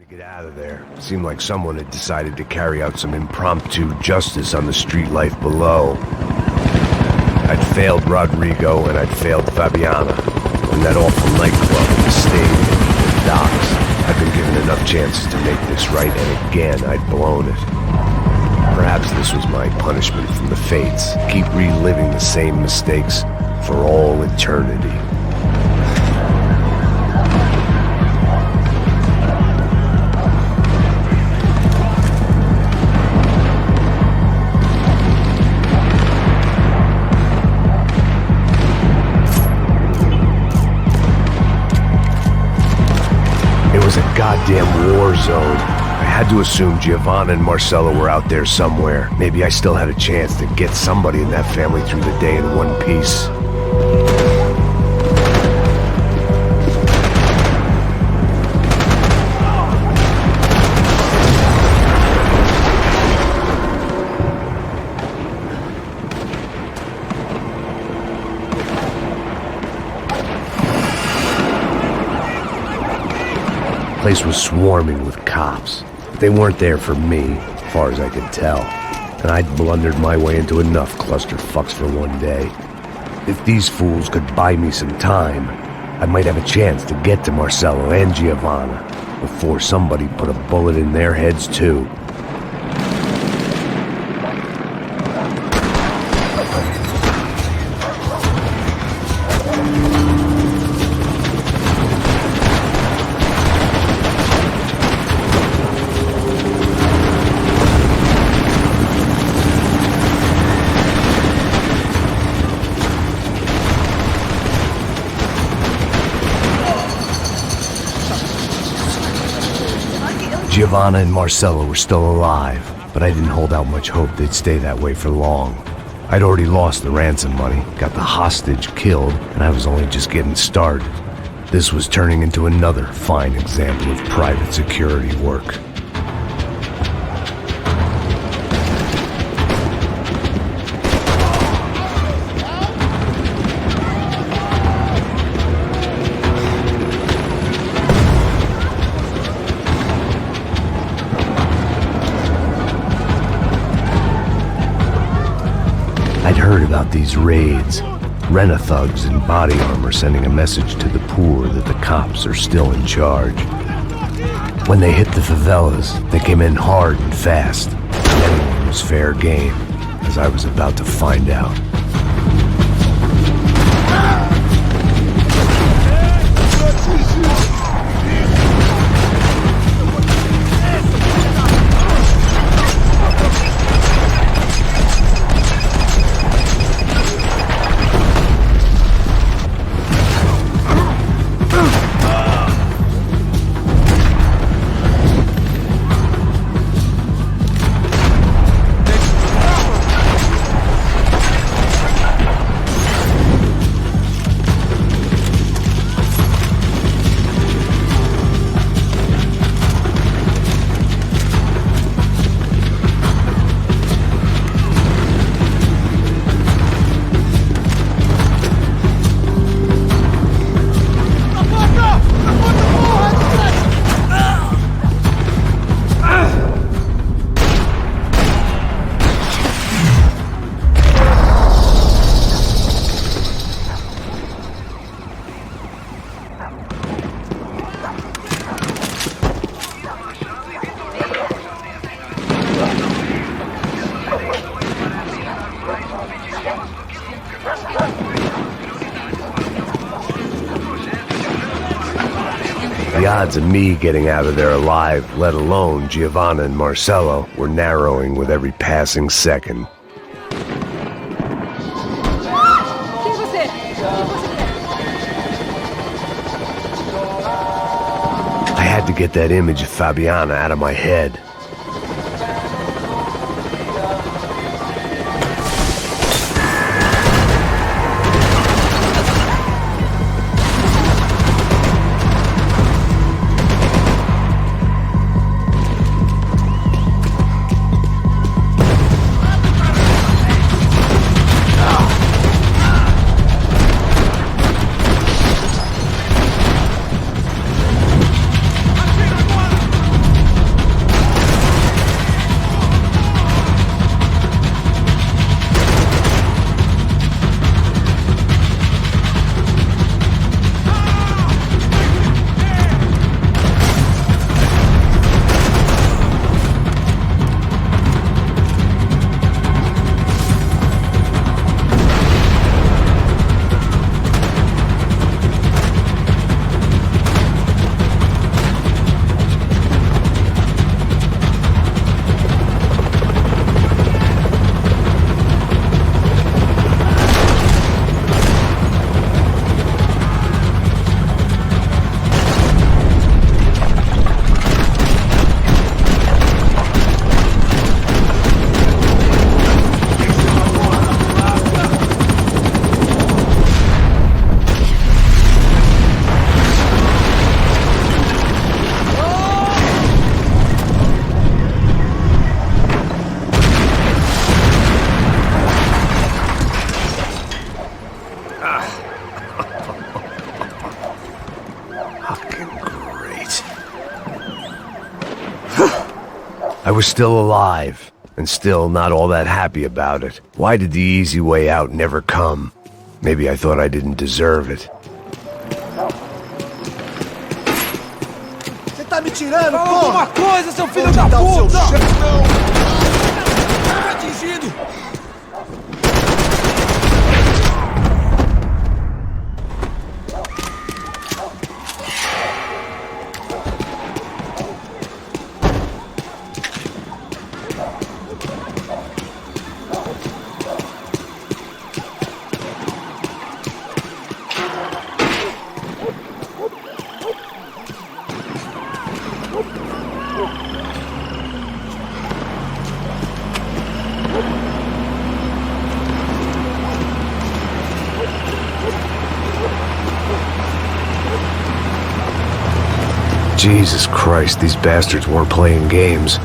Get out of there. Seemed like someone had decided to carry out some impromptu justice on the street life below. I'd failed Rodrigo and I'd failed Fabiana. In that awful nightclub, the Sting, the docks, I'd been given enough chances to make this right, and again I'd blown it. Perhaps this was my punishment from the fates. Keep reliving the same mistakes for all eternity. It was a goddamn war zone. I had to assume Giovanna and Marcello were out there somewhere. Maybe I still had a chance to get somebody in that family through the day in one piece. The place was swarming with cops. They weren't there for me, as far as I could tell, and I'd blundered my way into enough clusterfucks for one day. If these fools could buy me some time, I might have a chance to get to Marcello and Giovanna before somebody put a bullet in their heads too. Giovanna and Marcello were still alive, but I didn't hold out much hope they'd stay that way for long. I'd already lost the ransom money, got the hostage killed, and I was only just getting started. This was turning into another fine example of private security work. I'd heard about these raids. Rent-a-thugs in body armor sending a message to the poor that the cops are still in charge. When they hit the favelas, they came in hard and fast. Anyone was fair game, as I was about to find out. The odds of me getting out of there alive, let alone Giovanna and Marcello, were narrowing with every passing second. I had to get that image of Fabiana out of my head. I was still alive, and still not all that happy about it. Why did the easy way out never come? Maybe I thought I didn't deserve it. Você tá me tirando, Fala porra! alguma coisa, seu filho Onde da tá o seu puta! chefão? Tá atingido! Jesus Christ, these bastards weren't playing games.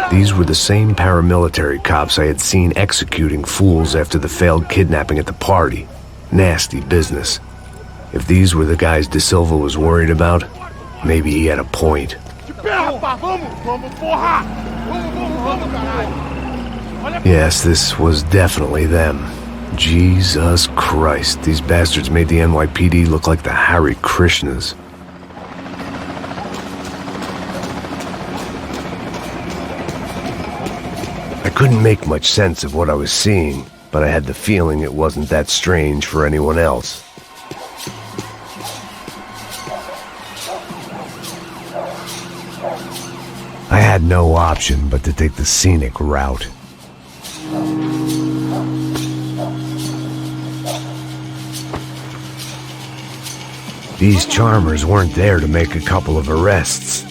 These were the same paramilitary cops I had seen executing fools after the failed kidnapping at the party. Nasty business. If these were the guys De Silva was worried about, maybe he had a point. Yes, this was definitely them. Jesus Christ, these bastards made the NYPD look like the Hare Krishnas. I couldn't make much sense of what I was seeing, but I had the feeling it wasn't that strange for anyone else. I had no option but to take the scenic route. These charmers weren't there to make a couple of arrests.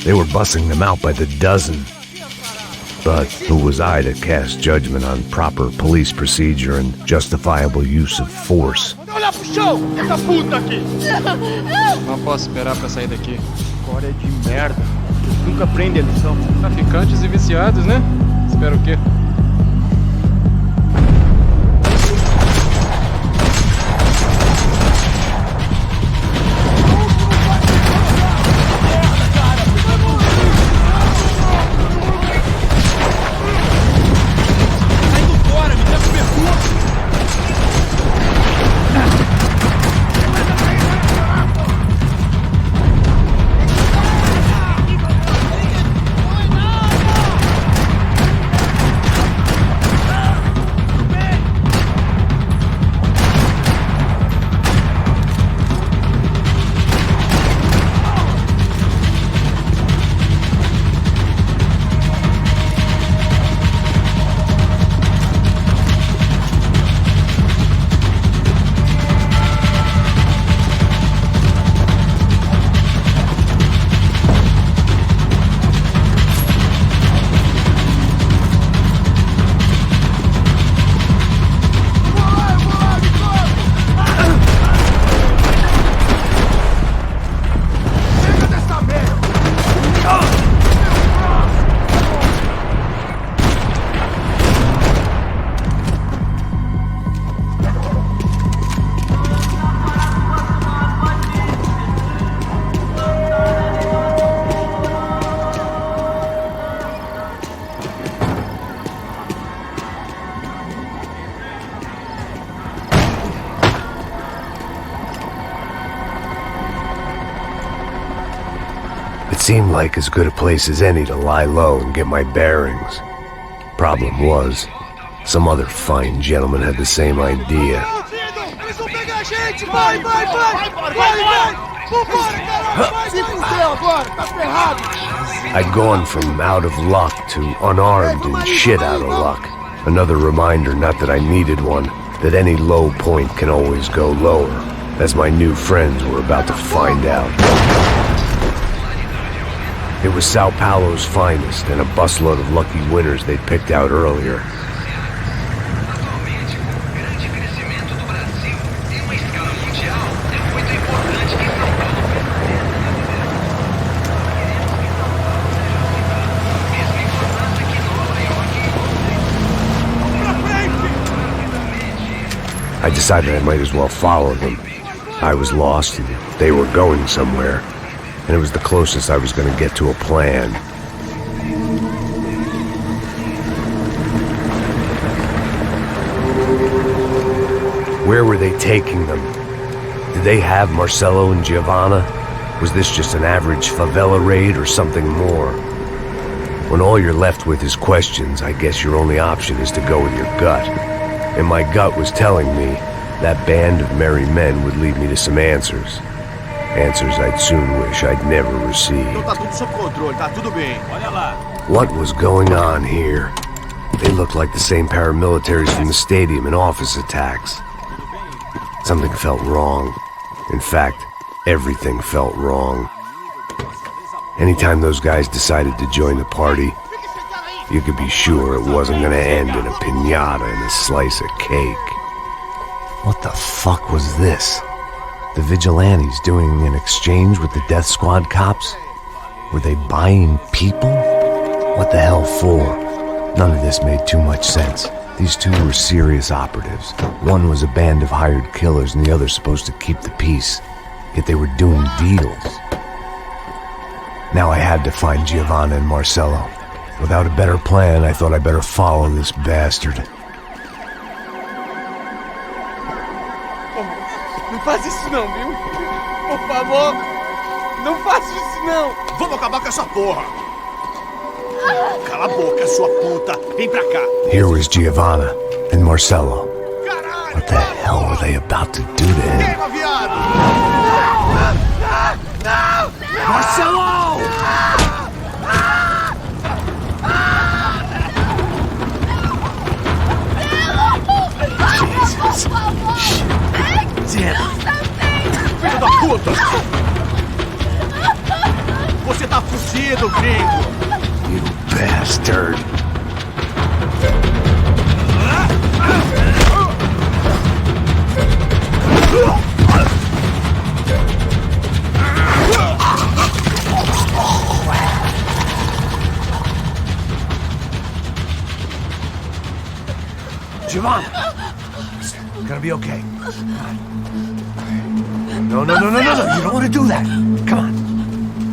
They were bussing them out by the dozen. But who was I to cast judgment on proper police procedure and justifiable use of force? Não posso esperar pra sair daqui. História de merda. Eles nunca aprendem a lição. Traficantes e viciados, né? Espero o quê? It seemed like as good a place as any to lie low and get my bearings. Problem was, some other fine gentleman had the same idea. I'd gone from out of luck to unarmed and shit out of luck. Another reminder, not that I needed one, that any low point can always go lower, as my new friends were about to find out. It was Sao Paulo's finest and a busload of lucky winners they'd picked out earlier. I decided I might as well follow them. I was lost and they were going somewhere, and it was the closest I was going to get to a plan. Where were they taking them? Did they have Marcelo and Giovanna? Was this just an average favela raid or something more? When all you're left with is questions, I guess your only option is to go with your gut. And my gut was telling me that band of merry men would lead me to some answers. Answers I'd soon wish I'd never received. Tá tudo sob controle, tá tudo bem. Olha lá. What was going on here? They looked like the same paramilitaries from the stadium in office attacks. Something felt wrong. In fact, everything felt wrong. Anytime those guys decided to join the party, you could be sure it wasn't gonna end in a piñata and a slice of cake. What the fuck was this? The vigilantes doing an exchange with the death squad cops? Were they buying people? What the hell for? None of this made too much sense. These two were serious operatives. One was a band of hired killers and the other supposed to keep the peace. Yet they were doing deals. Now I had to find Giovanna and Marcelo. Without a better plan, I thought I better follow this bastard. Não faz isso não, viu? Por favor, não faça isso não. Vamos acabar com essa porra. Cala a boca, sua puta. Vem pra cá. Here was Giovanna and Marcelo. What the hell were they about to do to him? Queima, viado. Não! Marcelo! Jesus. Shit. Filho da puta! Você tá fugido, gringo! You bastard. Giovanna! It's gonna be okay. No. You don't want to do that. Come on. Go.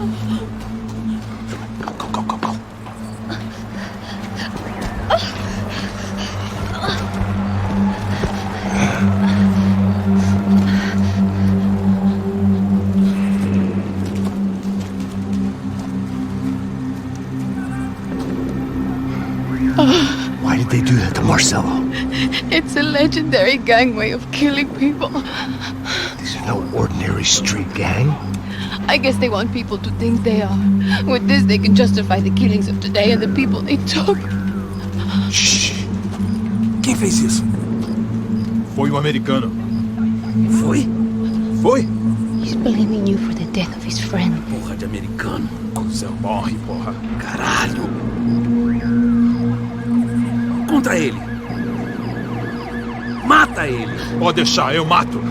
Why did they do that to Marcelo? It's a legendary gang way of killing people. These are no ordinary street gang. I guess they want people to think they are. With this, they can justify the killings of today and the people they took. Shh. Quem fez isso? Foi um americano. Foi? He's blaming you for the death of his friend. Porra de americano. Céu, morre, porra. Caralho. Contra ele. Mata ele. Pode deixar, eu mato.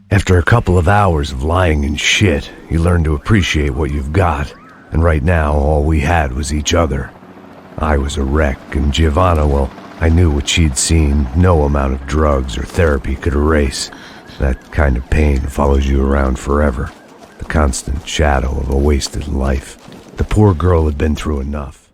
After a couple of hours of lying and shit, you learn to appreciate what you've got. And right now, all we had was each other. I was a wreck, and Giovanna, well, I knew what she'd seen no amount of drugs or therapy could erase. That kind of pain follows you around forever. The constant shadow of a wasted life. The poor girl had been through enough.